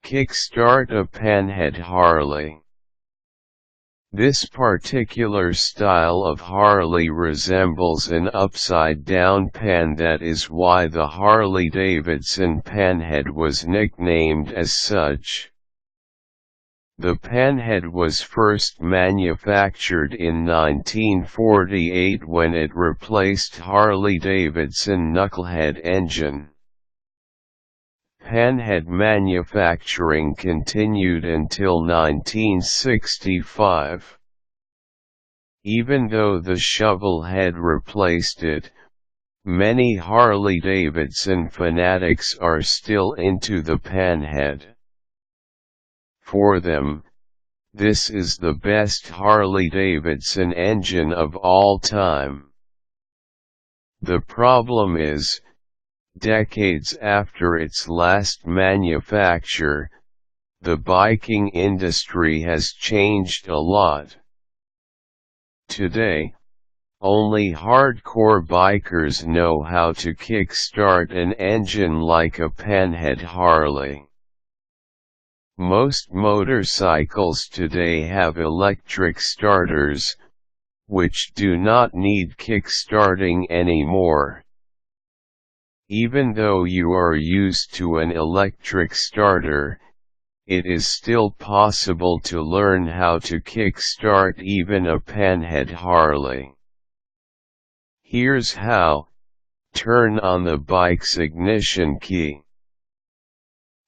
Kickstart a Panhead Harley. This particular style of Harley resembles an upside-down pan. That is why the Harley-Davidson Panhead was nicknamed as such. The Panhead was first manufactured in 1948 when it replaced Harley-Davidson Knucklehead engine. Panhead manufacturing continued until 1965. Even though the Shovelhead replaced it, many Harley-Davidson fanatics are still into the Panhead. For them, this is the best Harley-Davidson engine of all time. The problem is, decades after its last manufacture, the biking industry has changed a lot. Today, only hardcore bikers know how to kickstart an engine like a Panhead Harley. Most motorcycles today have electric starters, which do not need kickstarting anymore. Even though you are used to an electric starter, it is still possible to learn how to kickstart even a Panhead Harley. Here's how: turn on the bike's ignition key.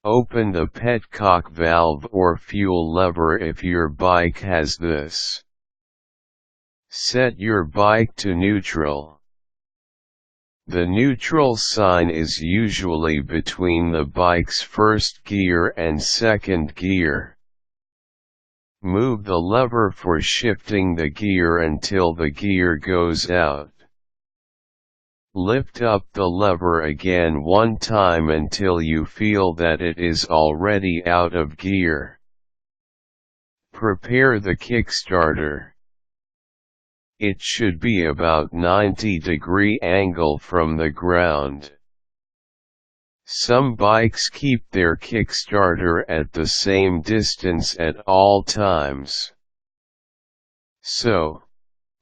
Open the petcock valve or fuel lever if your bike has this. Set your bike to neutral. The neutral sign is usually between the bike's first gear and second gear. Move the lever for shifting the gear until the gear goes out. Lift up the lever again one time until you feel that it is already out of gear. Prepare the Kickstarter. It should be about 90-degree angle from the ground. Some bikes keep their Kickstarter at the same distance at all times. So,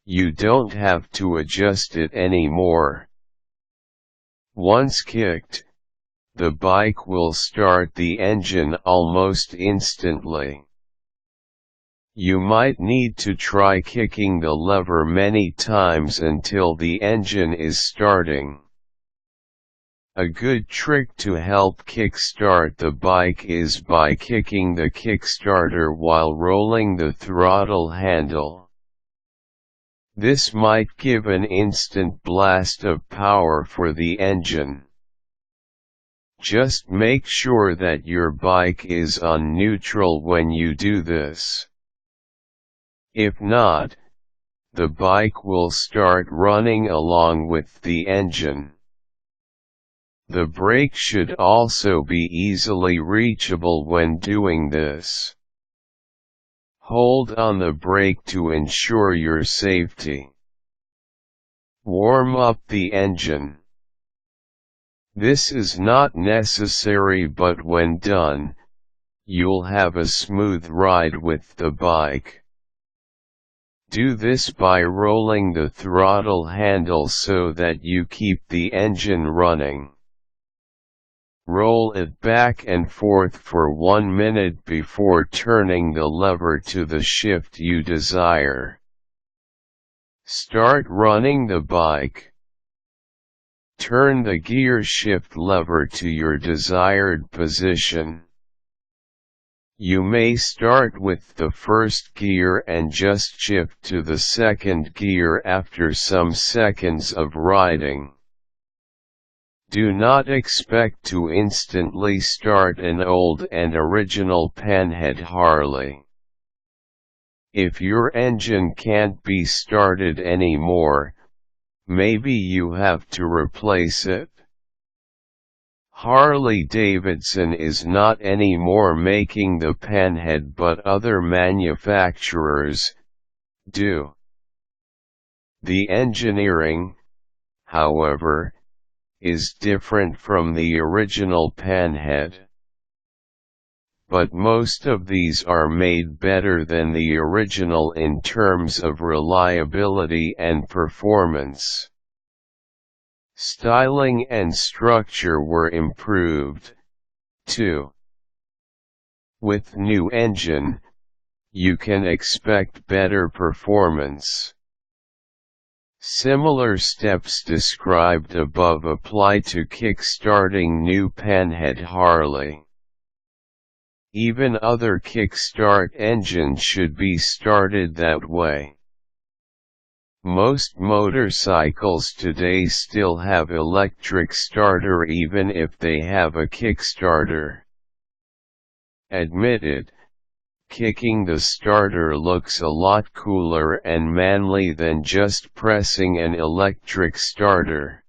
you don't have to adjust it anymore. Once kicked, the bike will start the engine almost instantly. You might need to try kicking the lever many times until the engine is starting. A good trick to help kickstart the bike is by kicking the Kickstarter while rolling the throttle handle. This might give an instant blast of power for the engine. Just make sure that your bike is on neutral when you do this. If not, the bike will start running along with the engine. The brake should also be easily reachable when doing this. Hold on the brake to ensure your safety. Warm up the engine. This is not necessary, but when done, you'll have a smooth ride with the bike. Do this by rolling the throttle handle so that you keep the engine running. Roll it back and forth for 1 minute before turning the lever to the shift you desire. Start running the bike. Turn the gear shift lever to your desired position. You may start with the first gear and just shift to the second gear after some seconds of riding. Do not expect to instantly start an old and original Panhead Harley. If your engine can't be started anymore, maybe you have to replace it. Harley-Davidson is not anymore making the Panhead, but other manufacturers do. The engineering, however, is different from the original Panhead. but most of these are made better than the original in terms of reliability and performance. Styling and structure were improved, too. With new engine, you can expect better performance. Similar steps described above apply to kickstarting new Panhead Harley. Even other kickstart engines should be started that way. Most motorcycles today still have electric starter even if they have a kickstarter. Admitted, kicking the starter looks a lot cooler and manly than just pressing an electric starter.